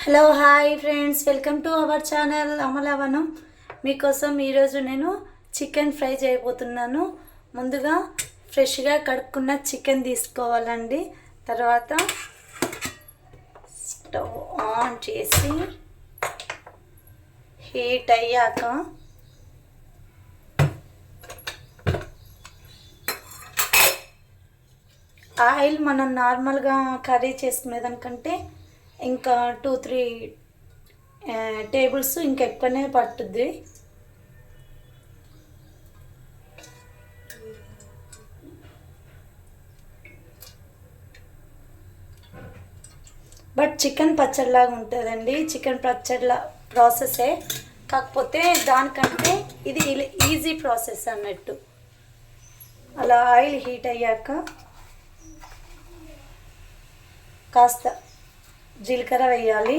Hello hi friends, welcome to our channel Amalavanam. మీకోసం ఈరోజు నేను చికెన్ ఫ్రై చేయబోతున్నాను. ముందుగా ఫ్రెష్గా కడుక్కున్న చికెన్ తీసుకోవాలండి. తర్వాత స్టవ్ ఆన్ చేసి హీట్ అయ్యాక ఆయిల్ మనం నార్మల్గా కర్రీ చేసుకునేదానికంటే ఇంకా 2-3 టేబుల్స్ ఇంకెక్కువనే పట్టుద్ది. బట్ చికెన్ పచ్చడిలాగా ఉంటుందండి. చికెన్ పచ్చడిలా ప్రాసెసే, కాకపోతే దానికంటే ఇది ఈజీ ప్రాసెస్ అన్నట్టు. అలా ఆయిల్ హీట్ అయ్యాక కాస్త జీలకర్ర వేయాలి.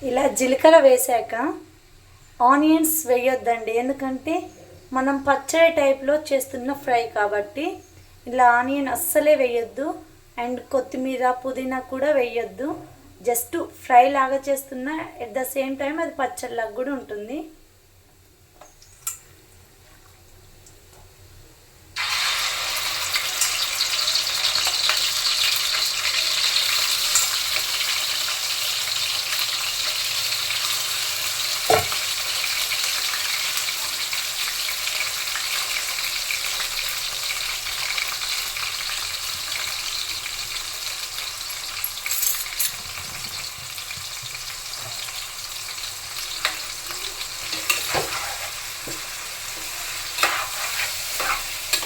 ఇలా జీలకర్ర వేసాక ఆనియన్స్ వేయొద్దండి, ఎందుకంటే మనం పచ్చడి టైప్లో చేస్తున్న ఫ్రై కాబట్టి ఇలా ఆనియన్ అస్సలే వేయొద్దు. అండ్ కొత్తిమీర పుదీనా కూడా వేయొద్దు. జస్ట్ ఫ్రై లాగా చేస్తున్న ఎట్ ద సేమ్ టైం అది పచ్చడిలాగా కూడా ఉంటుంది.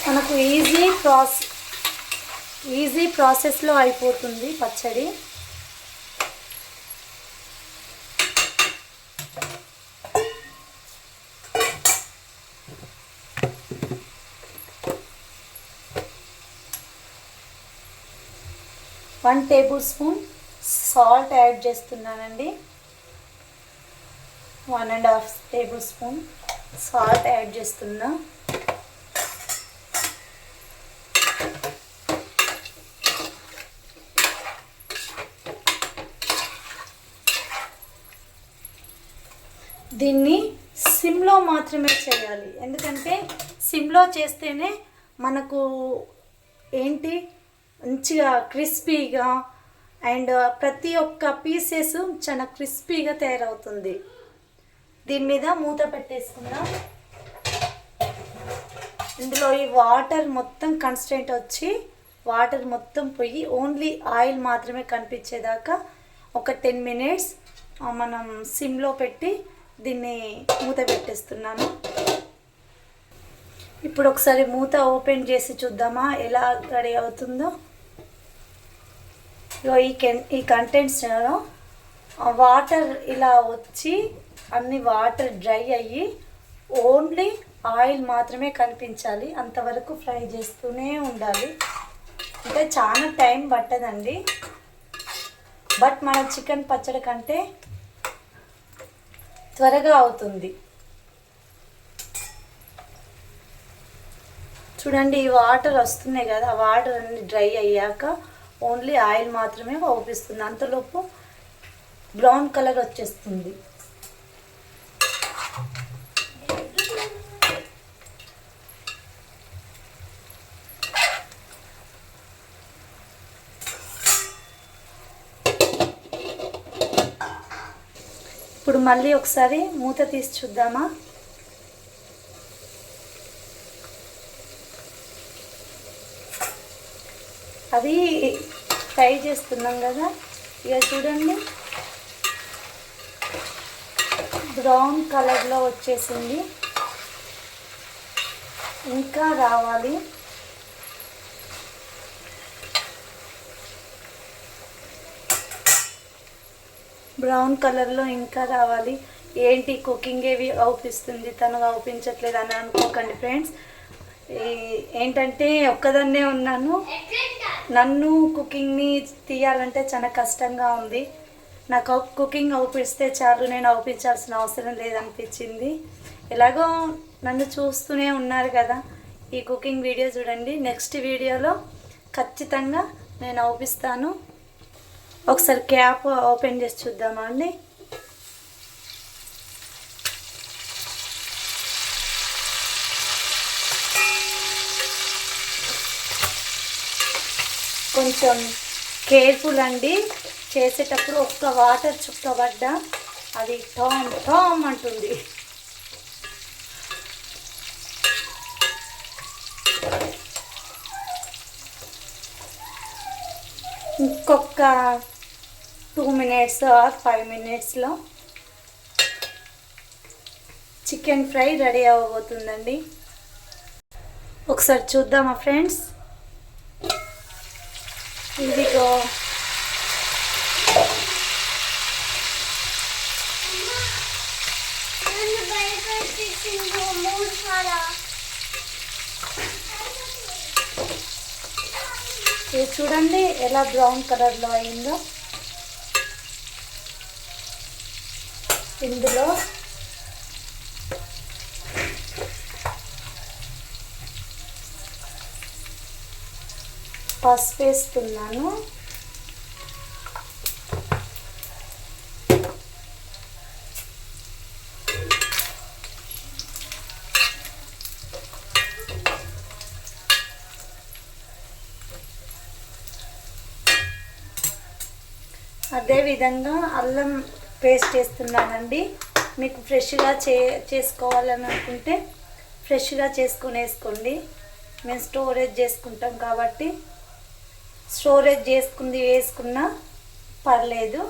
మనకు ఈజీ ప్రాసెస్లో అయిపోతుంది పచ్చడి. One table spoon salt add చేస్తున్నానండి. 1.5 టేబుల్ స్పూన్ సాల్ట్ యాడ్ చేస్తున్నా. దీన్ని సిమ్లో మాత్రమే చేయాలి, ఎందుకంటే సిమ్లో చేస్తేనే మనకు మంచిగా క్రిస్పీగా అండ్ ప్రతి ఒక్క పీసెస్ చాలా క్రిస్పీగా తయారవుతుంది. దీని మీద మూత పెట్టేసుకుందాం. ఇందులో ఈ వాటర్ మొత్తం కన్స్టెంట్ వచ్చి వాటర్ మొత్తం పోయి ఓన్లీ ఆయిల్ మాత్రమే కనిపించేదాకా ఒక 10 మినిట్స్ మనం సిమ్లో పెట్టి దీన్ని మూత పెట్టేస్తున్నాను. ఇప్పుడు ఒకసారి మూత ఓపెన్ చేసి చూద్దామా ఎలా రెడీ అవుతుందో. ఈ కంటెంట్స్లో వాటర్ ఇలా వచ్చి అన్ని వాటర్ డ్రై అయ్యి ఓన్లీ ఆయిల్ మాత్రమే కనిపించాలి. అంతవరకు ఫ్రై చేస్తూనే ఉండాలి. అంటే చాలా టైం పట్టదండి, బట్ మన చికెన్ పచ్చడి కంటే త్వరగా అవుతుంది. చూడండి, ఈ వాటర్ వస్తున్నాయి కదా, ఆ వాటర్ అన్ని డ్రై అయ్యాక ఓన్లీ ఆయిల్ మాత్రమే అవుపిస్తుంది. అంతలోపు బ్రౌన్ కలర్ వచ్చేస్తుంది. ఇప్పుడు మళ్ళీ ఒకసారి మూత తీసి చూద్దామా. అది ఫ్రై చేస్తున్నాం కదా, ఇక చూడండి బ్రౌన్ కలర్లో వచ్చేసింది. ఇంకా రావాలి. బ్రౌన్ కలర్లో ఇంకా రావాలి. ఏంటి కుకింగ్ ఏవి అవుపిస్తుంది, తను అవుపించట్లేదు అని అనుకోకండి ఫ్రెండ్స్. ఏంటంటే ఒక్కదాన్నే ఉన్నాను, నన్ను కుకింగ్ని తీయాలంటే చాలా కష్టంగా ఉంది. నాకు కుకింగ్ అవుపిస్తే చాలు, నేను అవుపించాల్సిన అవసరం లేదనిపించింది. ఎలాగో నన్ను చూస్తూనే ఉన్నారు కదా, ఈ కుకింగ్ వీడియో చూడండి. నెక్స్ట్ వీడియోలో ఖచ్చితంగా నేను అవుపిస్తాను. ఒకసారి క్యాప్ ఓపెన్ చేసి చూద్దామా అండి. కొంచెం కేర్ఫుల్ అండి, చేసేటప్పుడు ఒక్క వాటర్ చుక్క పడ్డా అది టామ్ టామ్ అంటుంది. ఇంకొక 2 minutes ఆర్ 5 minutesలో చికెన్ ఫ్రై రెడీ అవ్వబోతుందండి. ఒకసారి చూద్దామా ఫ్రెండ్స్. ఇదిగో ఇది చూడండి ఎలా బ్రౌన్ కలర్లో అయిందో. ఇందులో పసుపు వేస్తున్నాను. అదేవిధంగా అల్లం పేస్ట్ వేస్తున్నానండి. మీకు ఫ్రెష్గా చేసుకోవాలని అనుకుంటే ఫ్రెష్గా చేసుకొని వేసుకోండి. మేము స్టోరేజ్ చేసుకుంటాం కాబట్టి స్టోరేజ్ చేసుకుంది వేసుకున్నా పర్లేదు.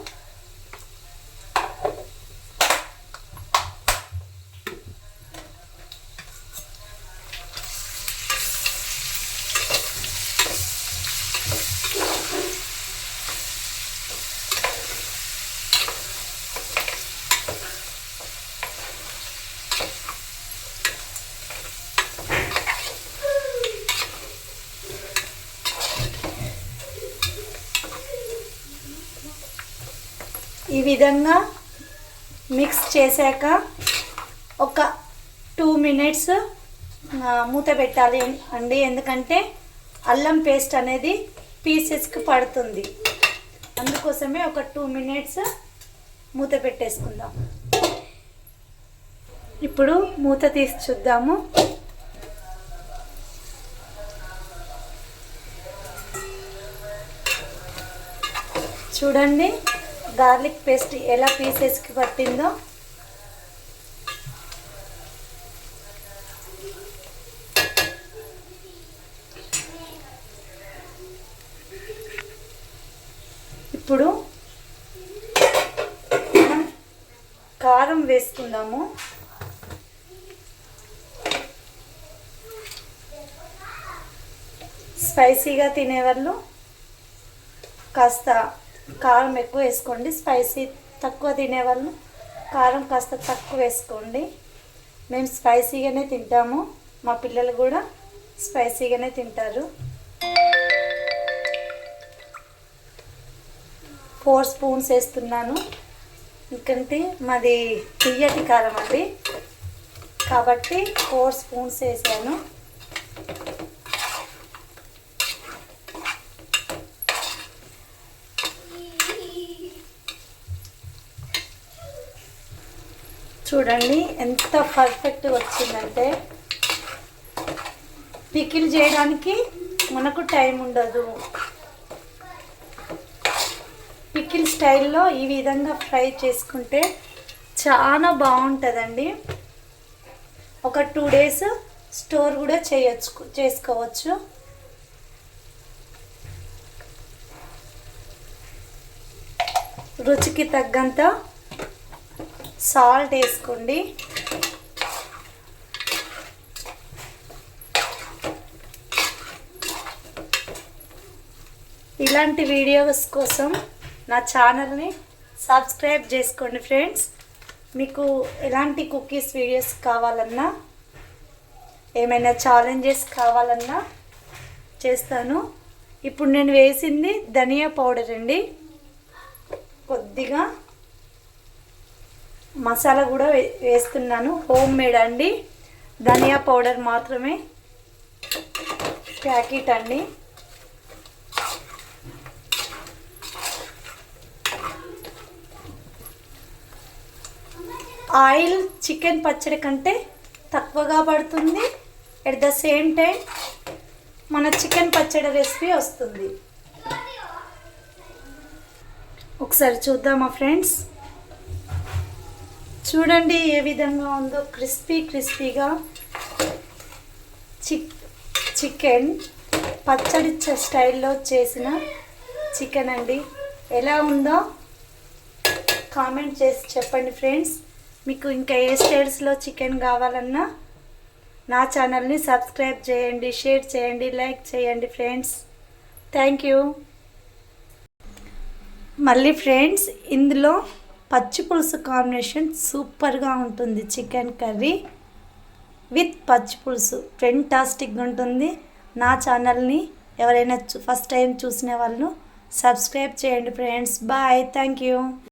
ఈ విధంగా మిక్స్ చేశాక ఒక 2 minutes మూత పెట్టాలి అండి. ఎందుకంటే అల్లం పేస్ట్ అనేది పీసెస్కి పడుతుంది. అందుకోసమే ఒక 2 minutes మూత పెట్టేసుకుందాం. ఇప్పుడు మూత తీసి చూద్దాము. చూడండి గార్లిక్ పేస్ట్ ఎలా పీసెస్కి పట్టిందో. ఇప్పుడు మనం కారం వేసుకుందాము. స్పైసీగా తినేవాళ్ళు కాస్త కారం ఎక్కువ వేసుకోండి. స్పైసీ తక్కువ తినేవాళ్ళు కారం కాస్త తక్కువ వేసుకోండి. మేము స్పైసీగానే తింటాము, మా పిల్లలు కూడా స్పైసీగానే తింటారు. 4 spoons వేస్తున్నాను. ఎందుకంటే మాది తియ్యటి కారం అండి కాబట్టి 4 spoons వేసాను. చూడండి ఎంత పర్ఫెక్ట్గా వచ్చిందంటే. పికిల్ చేయడానికి మనకు టైం ఉండదు. పికిల్ స్టైల్లో ఈ విధంగా ఫ్రై చేసుకుంటే చాలా బాగుంటుందండి. ఒక 2 days స్టోర్ కూడా చేసుకోవచ్చు. రుచికి తగ్గంత సాల్ట్ వేసుకోండి. ఇలాంటి వీడియోస్ కోసం నా ఛానల్ని సబ్స్క్రైబ్ చేసుకోండి ఫ్రెండ్స్. మీకు ఎలాంటి కుకీస్ వీడియోస్ కావాలన్నా, ఏమైనా ఛాలెంజెస్ కావాలన్నా చేస్తాను. ఇప్పుడు నేను వేసింది ధనియా పౌడర్ అండి. కొద్దిగా మసాలా కూడా వేస్తున్నాను. హోమ్ మేడ్ అండి. ధనియా పౌడర్ మాత్రమే ప్యాకెట్ అండి. ఆయిల్ చికెన్ పచ్చడి కంటే తక్కువగా పడుతుంది. ఎట్ ద సేమ్ టైం మన చికెన్ పచ్చడి రెసిపీ వస్తుంది. ఒకసారి చూద్దామా ఫ్రెండ్స్? చూడండి ఏ విధంగా ఉందో, క్రిస్పీగా చికెన్ పచ్చడి స్టైల్లో చేసిన చికెన్ అండి. ఎలా ఉందో కామెంట్ చేసి చెప్పండి ఫ్రెండ్స్. మీకు ఇంకా ఏ స్టైల్స్లో చికెన్ కావాలన్నా నా ఛానల్ని సబ్స్క్రైబ్ చేయండి, షేర్ చేయండి, లైక్ చేయండి ఫ్రెండ్స్. Thank you. మళ్ళీ ఫ్రెండ్స్, ఇందులో పచ్చి పులుసు కాంబినేషన్ సూపర్గా ఉంటుంది. చికెన్ కర్రీ విత్ పచ్చి పులుసు ఫెంటాస్టిక్గా ఉంటుంది. నా ఛానల్ని ఎవరైనా ఫస్ట్ టైం చూసిన వాళ్ళు సబ్స్క్రైబ్ చేయండి ఫ్రెండ్స్. బాయ్. Thank you.